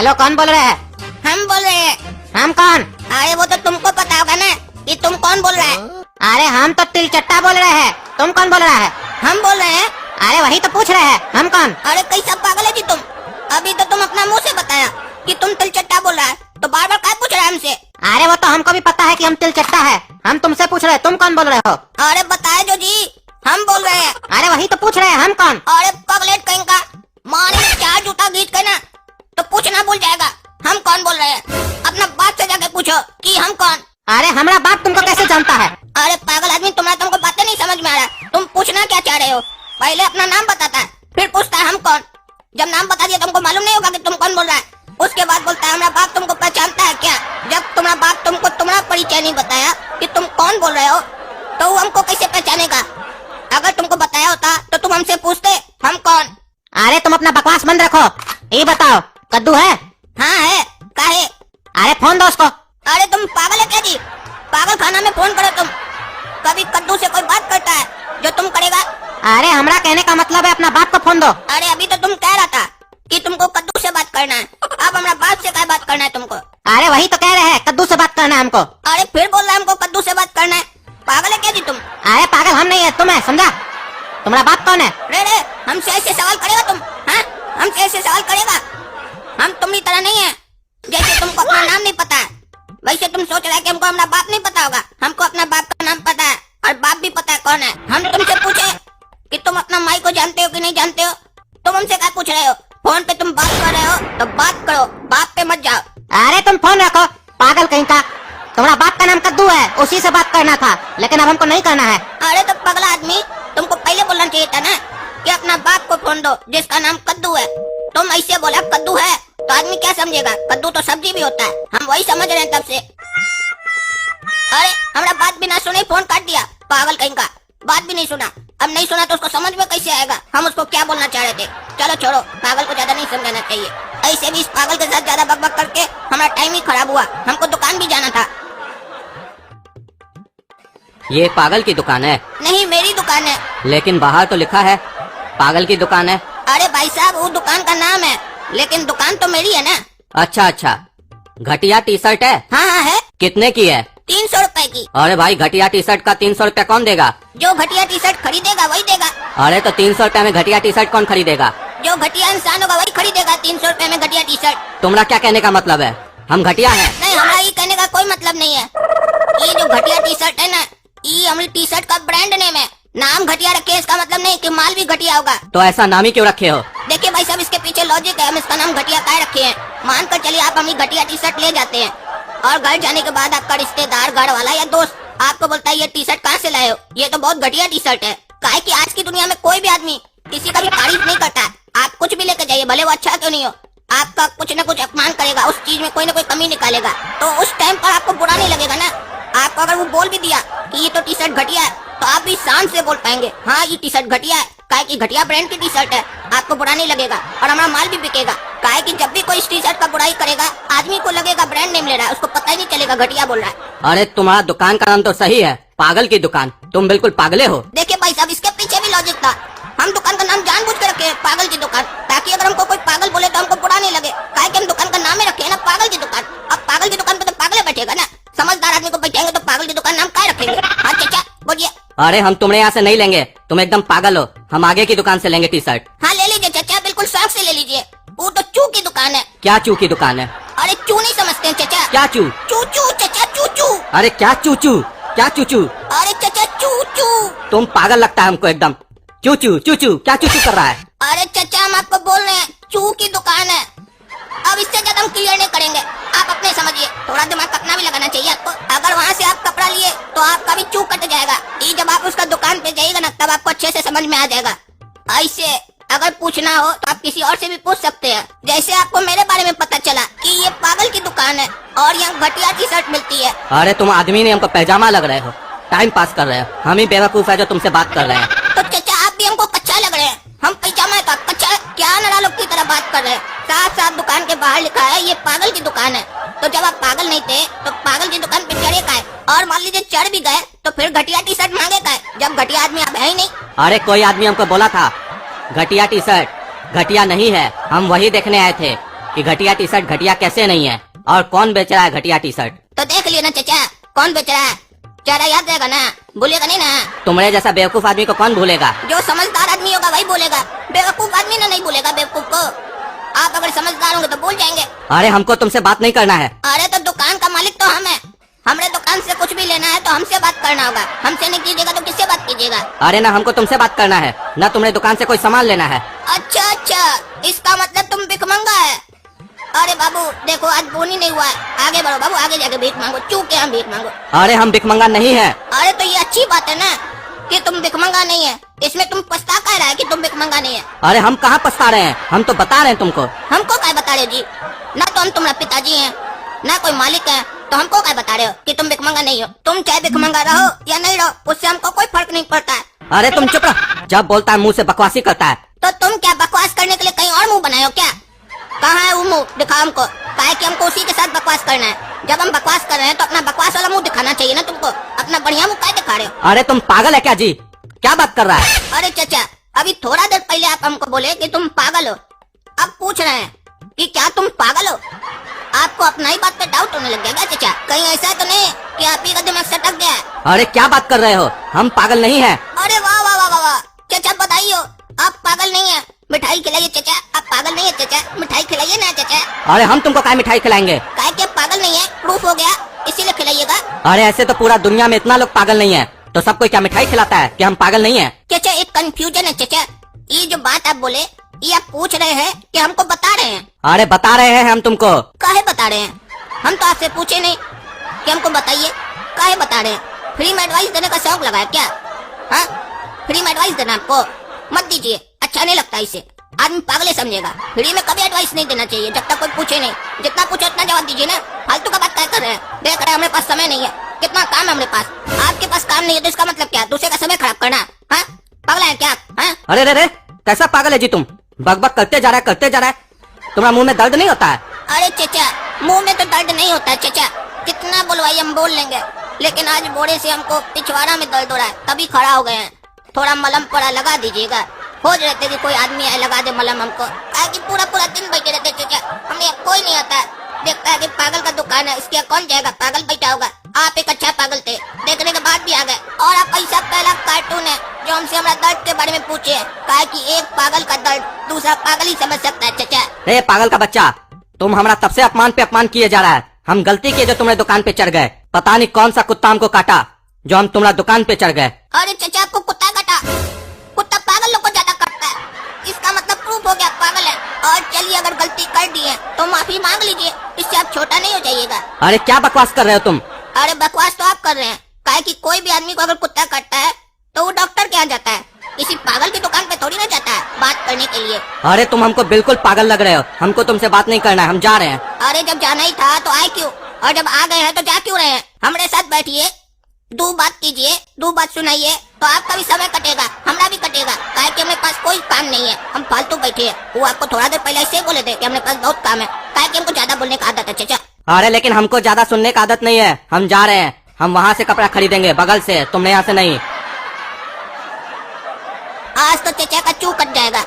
Hello, कौन बोल रहे हैं? हम बोल रहे हैं। हम कौन? अरे वो तो तुमको पता होगा ना कि तुम कौन बोल रहा है। अरे हम तो तिलचट्टा बोल रहे हैं। तुम कौन बोल रहा है? हम बोल रहे हैं। अरे वही तो पूछ रहे हैं, हम कौन? अरे कैसा पागल है जी तुम। अभी तो तुम अपना मुंह से बताया कि तुम तिलचट्टा बोल रहा है, तो बार बार क्या पूछ रहा है हमसे? अरे वो तो हमको भी पता है कि हम तिलचट्टा है। हम तुमसे पूछ रहे हैं, तुम कौन बोल रहे हो? अरे बताए जो जी, हम बोल रहे हैं। अरे वही तो पूछ रहे हैं, हम कौन? अरे पगलेट कहीं का मारे चार जूता गीत के ना तो पूछना भूल जाएगा हम कौन बोल रहे हैं। अपना बाप से जाके पूछो कि हम कौन। अरे हमारा बाप तुमको कैसे जानता है? अरे पागल आदमी, तुमको बातें नहीं समझ में आ रहा। तुम पूछना क्या चाह रहे हो? पहले अपना नाम बताता है, फिर पूछता है हम कौन। जब नाम बता दिया तुमको मालूम नहीं होगा कि तुम कौन बोल रहा है। उसके बाद बोलता है हमारा बाप तुमको पहचानता है क्या? जब तुम्हारा बाप तुमको तुम्हारा परिचय नहीं बताया कि तुम कौन बोल रहे हो, तो वो हमको कैसे पहचानेगा? अगर तुमको बताया होता तो तुम हमसे पूछते हम कौन। अरे तुम अपना बकवास बंद रखो। ये बताओ, कद्दू है? हाँ है। काहे? अरे फोन दो उसको। अरे तुम पागल है क्या जी? पागल खाना में फोन करो तुम। कभी कद्दू से कोई बात करता है जो तुम करेगा? अरे हमारा कहने का मतलब है अपना बाप को फोन दो। अरे अभी तो तुम कह रहा था कि तुमको कद्दू से बात करना है, अब हमारा बाप से क्या बात करना है तुमको? अरे वही तो कह रहे हैं, कद्दू से बात करना है हमको। अरे फिर बोल रहा है हमको कद्दू से बात करना है। पागल है क्या जी तुम? अरे पागल हम नहीं है, तुम है, समझा? तुम्हारा बाप कौन है? रे हमसे ऐसे सवाल करेगा तुम? हाँ, हमसे ऐसे सवाल करेगा? हम तुम्हारी तरह नहीं है, जैसे तुमको अपना नाम नहीं पता है वैसे तुम सोच रहे हैं कि हमको अपना बाप नहीं पता होगा। हमको अपना बाप का नाम पता है और बाप भी पता है कौन है। हम तुमसे पूछे कि तुम अपना माई को जानते हो कि नहीं जानते हो, तुम हमसे क्या पूछ रहे हो? फोन पे तुम बात कर रहे हो तो बात करो, बाप पे मत जाओ। अरे तुम फोन रखो, पागल कहीं का। तुम्हारा बाप का नाम कद्दू है, उसी से बात करना था, लेकिन अब हमको नहीं करना है। अरे तो पगला आदमी, तुमको पहले बोलना चाहिए था ना कि अपना बाप को फोन दो जिसका नाम कद्दू है। तुम ऐसे बोला कद्दू है तो आदमी क्या समझेगा? कद्दू तो सब्जी भी होता है, हम वही समझ रहे हैं तब से। अरे हमारा बात बिना सुने फोन काट दिया, पागल कहीं का। बात भी नहीं सुना, अब नहीं सुना तो उसको समझ में कैसे आएगा हम उसको क्या बोलना चाह रहे थे? चलो छोड़ो, पागल को ज्यादा नहीं समझाना चाहिए। ऐसे भी इस पागल के साथ ज्यादा बकबक करके हमारा टाइम ही खराब हुआ। हमको दुकान भी जाना था। ये पागल की दुकान है? नहीं, मेरी दुकान है। लेकिन बाहर तो लिखा है पागल की दुकान है। अरे भाई साहब, वो दुकान का नाम है, लेकिन दुकान तो मेरी है ना। अच्छा अच्छा, घटिया टी शर्ट है? हाँ हाँ है। कितने की है? 300 रुपए की। अरे भाई, घटिया टी शर्ट का 300 रुपया कौन देगा? जो घटिया टी शर्ट खरीदेगा वही देगा। अरे तो 300 रुपया में घटिया टी शर्ट कौन खरीदेगा? जो घटिया इंसान होगा वही खरीदेगा 300 रुपए में घटिया टी शर्ट। तुम्हारा क्या कहने का मतलब है? हम घटिया हैं? नहीं, हमारा ये कहने का कोई मतलब नहीं है। ये जो घटिया टी शर्ट है ना, ये हमारी टी शर्ट का ब्रांड नेम है। नाम घटिया रखे इसका मतलब नहीं कि माल भी घटिया होगा। तो ऐसा नाम ही क्यों रखे हो? देखिए भाई साहब, इसके पीछे लॉजिक है। हम इसका नाम घटिया काहे रखे हैं? मान कर चलिए आप हमारी घटिया टी शर्ट ले जाते हैं और घर जाने के बाद आपका रिश्तेदार, घर वाला या दोस्त आपको बोलता है ये टी शर्ट कहाँ से लाए हो? ये तो बहुत घटिया टी शर्ट है। काहे कि आज की दुनिया में कोई भी आदमी किसी का भी तारीफ नहीं करता। आप कुछ भी लेकर जाइए, भले वो अच्छा क्यों नहीं हो, आपका कुछ न कुछ अपमान करेगा, उस चीज में कोई न कोई कमी निकालेगा। तो उस टाइम पर आपको बुरा नहीं लगेगा ना। आपको अगर वो बोल भी दिया कि ये तो टी शर्ट घटिया है, तो आप भी शान से बोल पाएंगे हाँ ये टी शर्ट घटिया है, काहे कि घटिया ब्रांड की टी शर्ट है। आपको बुरा नहीं लगेगा और हमारा माल भी बिकेगा। काहे कि जब भी कोई इस टी शर्ट का बुराई करेगा, आदमी को लगेगा ब्रांड नेम ले रहा है, उसको पता ही नहीं चलेगा घटिया बोल रहा है। अरे तुम्हारा दुकान का नाम तो सही है, पागल की दुकान। तुम बिल्कुल पागले हो। देखिए भाई साहब, इसके पीछे भी लॉजिक था। हम दुकान का नाम जानबूझ के रखे पागल की दुकान, ताकि अगर हमको कोई पागल बोले तो हमको बुरा नहीं लगे। काहे कि हम दुकान का नाम ही रखे है ना, पागल की दुकान। अब पागल की दुकान पे तो पागल बैठेगा ना। समझदार आदमी को बैठेंगे तो पागल की दुकान नाम क्या रखेंगे? हाँ चाचा बोलिए। अरे हम तुम्हारे यहाँ से नहीं लेंगे, तुम एकदम पागल हो। हम आगे की दुकान से लेंगे टी शर्ट। हाँ ले लीजिए चाचा, बिल्कुल शौक से ले लीजिए। वो तो चू की दुकान है। क्या चू की दुकान है? अरे चू नहीं समझते हैं चाचा? क्या चू? चू चू चाचा, चू चू। अरे क्या चू चू? क्या चू चू? अरे चाचा चू चू। तुम पागल लगता है हमको एकदम। चू चू चू चू, क्या चू चू कर रहा है? अरे चाचा, हम आपको बोल रहे हैं चू की दुकान है। अब इससे ज्यादा हम क्लियर नहीं करेंगे, आप अपने समझिए। थोड़ा दिमाग अपना भी लगाना चाहिए आपको। अगर वहाँ से आप कपड़ा लिए तो आपका भी चू कट जाएगा। ये जब आप उसका दुकान पे जाइएगा ना, तब आपको अच्छे से समझ में आ जाएगा। ऐसे अगर पूछना हो तो आप किसी और से भी पूछ सकते हैं। जैसे आपको मेरे बारे में पता चला कि ये पागल की दुकान है और यहाँ घटिया टी शर्ट मिलती है। अरे तुम आदमी नहीं, हमको पैजामा लग रहे हो, टाइम पास कर रहे हो। हम ही बेवकूफ है जो तुमसे बात कर रहे हैं। तो चाचा आप भी हमको कच्चा लग रहे हैं। हम पैजामा है तो आप कच्चा है? क्या नाला लोग की तरह बात कर रहे हैं? साफ साफ दुकान के बाहर लिखा है ये पागल की दुकान है। तो जब आप पागल नहीं थे तो पागल की दुकान पे चढ़े का है? और मान लीजिए चढ़ भी गए तो फिर घटिया टी शर्ट मांगे का है, जब घटिया आदमी आप है ही नहीं। अरे कोई आदमी हमको बोला था घटिया टी शर्ट। घटिया नहीं है, हम वही देखने आए थे। कि घटिया टी शर्ट घटिया कैसे नहीं है और कौन बेच रहा है घटिया टी शर्ट। तो देख लियो ना चाचा, कौन बेच रहा है। चेहरा याद रहेगा ना, भूलेगा नहीं ना। तुम्हारे जैसा बेवकूफ आदमी को कौन भूलेगा। जो समझदार आदमी होगा वही बोलेगा, बेवकूफ आदमी ना नहीं बोलेगा बेवकूफ को। आप अगर समझदार होंगे तो बोल जाएंगे। अरे हमको तुमसे बात नहीं करना है। अरे तो दुकान का मालिक तो हम है, हमरे दुकान से कुछ भी लेना है तो हमसे बात करना होगा। हमसे नहीं कीजिएगा तो किससे बात कीजिएगा। अरे ना हमको तुमसे बात करना है ना तुम्हारे दुकान से कोई सामान लेना है। अच्छा अच्छा, इसका मतलब तुम भिखमंगा है। अरे बाबू देखो, आज बोनी नहीं हुआ है, आगे बढ़ो बाबू, आगे जाके भीख मांगो, चूक के हम भीख मांगो। अरे हम भिखमंगा नहीं है। अरे तो ये अच्छी बात है ना कि तुम भिखमंगा नहीं है, इसमें तुम पछता कह रहा है कि तुम भिखमंगा नहीं है। अरे हम कहाँ पछता रहे हैं, हम तो बता रहे हैं तुमको। हमको क्या बता रहे हो जी, ना तो हम तुम्हारा पिताजी हैं ना कोई मालिक है, तो हमको क्या बता रहे हो कि तुम भिखमंगा नहीं हो। तुम चाहे भिखमंगा रहो या नहीं रहो, उससे हमको कोई फर्क नहीं पड़ता है। अरे तुम चुप रहो, जब बोलता है मुंह से बकवासी करता है। तो तुम क्या बकवास करने के लिए कहीं और मुंह बनाए हो क्या। कहाँ है वो मुंह, दिखाओ हमको। काहे कि हमको उसी के साथ बकवास करना है। जब हम बकवास कर रहे हैं तो अपना बकवास वाला मुंह दिखाना चाहिए ना तुमको, अपना बढ़िया मुंह काहे दिखा रहे हो। अरे तुम पागल है क्या जी, क्या बात कर रहा है। अरे चाचा, अभी थोड़ा देर पहले आप हमको बोले कि तुम पागल हो, अब पूछ रहे हैं कि क्या तुम पागल हो। आपको अपना ही बात पे डाउट होने लग गया चाचा, कहीं ऐसा तो नहीं कि आप ही का दिमाग सटक गया है। अरे क्या बात कर रहे हो, हम पागल नहीं है। अरे वाह वाह वाह वाह वाह, चाचा बताइए आप पागल नहीं है। मिठाई खिलाइए चाचा, आप पागल नहीं है चाचा, मिठाई खिलाइए ना चाचा। अरे हम तुमको क्या मिठाई खिलाएंगे। काहे कि आप पागल नहीं है, प्रूफ हो गया, इसीलिए खिलाइएगा। अरे ऐसे तो पूरा दुनिया में इतना लोग पागल नहीं है, तो सब कोई क्या मिठाई खिलाता है कि हम पागल नहीं है। चाचा एक कंफ्यूजन है चाचा, ये जो बात आप बोले ये आप पूछ रहे हैं कि हमको बता रहे हैं। अरे बता रहे हैं हम तुमको। काहे बता रहे हैं, हम तो आपसे पूछे नहीं कि हमको बताइए, काहे बता रहे हैं। फ्री में एडवाइस देने का शौक लगा है क्या। हाँ, फ्री में एडवाइस देना आपको मत दीजिए, अच्छा नहीं लगता इसे, आदमी पागल समझेगा। फ्री में कभी एडवाइस नहीं देना चाहिए जब तक कोई पूछे नहीं। जितना पूछे उतना जवाब दीजिए ना, फालतू का बात क्या कर रहे हैं। देख रहे हैं हमारे पास समय नहीं है, कितना काम है हमारे पास, आपके पास काम नहीं है तो इसका मतलब क्या, दूसरे का समय खराब करना। हाँ, पागल है क्या आप। हाँ? अरे रे रे, कैसा पागल है जी तुम, बकबक करते जा रहा है। तुम्हारा मुंह में दर्द नहीं होता है। अरे चाचा, मुंह में तो दर्द नहीं होता है चाचा, कितना बोलवाइए हम बोल लेंगे, लेकिन आज बोरे से हमको पिछवाड़ा में दर्द हो रहा है, तभी खड़ा हो गए हैं। थोड़ा मलम पड़ा लगा दीजिएगा, खोज रहते कि कोई आदमी आए लगा दे मलम हमको। कि पूरा पूरा दिन बैठे रहते चाचा, हमें कोई नहीं आता है, देखता है कि पागल का दुकान है, इसके कौन जाएगा, पागल बैठा होगा। आप एक अच्छा पागल थे, देखने के बाद भी आ गए। और आप ऐसा पहला कार्टून है जो हमसे हमारा दर्द के बारे में पूछे, कहा कि एक पागल का दर्द दूसरा पागल ही समझ सकता है चाचा। रे पागल का बच्चा, तुम हमारा तब से अपमान पे अपमान किए जा रहा है। हम गलती किए जो तुम्हारे दुकान पे चढ़ गए, पता नहीं कौन सा कुत्ता हमको काटा जो हम तुम्हारा दुकान पे चढ़ गए। अरे चाचा, आपको कुत्ता काटा, कुत्ता पागल लोग को ज्यादा काटता है, इसका मतलब प्रूफ हो गया पागल है। और चलिए अगर गलती कर दी है तो माफी मांग लीजिए, इससे आप छोटा नहीं हो जाइएगा। अरे क्या बकवास कर रहे हो तुम। अरे बकवास तो आप कर रहे हैं, काहे कि कोई भी आदमी को अगर कुत्ता काटता है तो वो डॉक्टर के यहाँ जाता है, किसी पागल की दुकान पे थोड़ी ना जाता है बात करने के लिए। अरे तुम हमको बिल्कुल पागल लग रहे हो, हमको तुमसे बात नहीं करना है, हम जा रहे हैं। अरे जब जाना ही था तो आए क्यों, और जब आ गए हैं तो जा क्यों रहे हैं। हमारे साथ बैठिए, दो बात कीजिए, दो बात सुनाइए, तो आपका भी समय कटेगा, हमारा भी कटेगा। काहे कि हमारे पास कोई काम नहीं है, हम फालतू बैठे हैं। वो आपको थोड़ा देर पहले ऐसे बोले थे कि हमारे पास बहुत काम है, काहे कि हमको ज्यादा बोलने का आदत है चाचा। अरे लेकिन हमको ज्यादा सुनने का आदत नहीं है, हम जा रहे हैं, हम वहाँ से कपड़ा खरीदेंगे बगल से, तुमने यहाँ से नहीं। आज तो चाचा का चू कट जाएगा।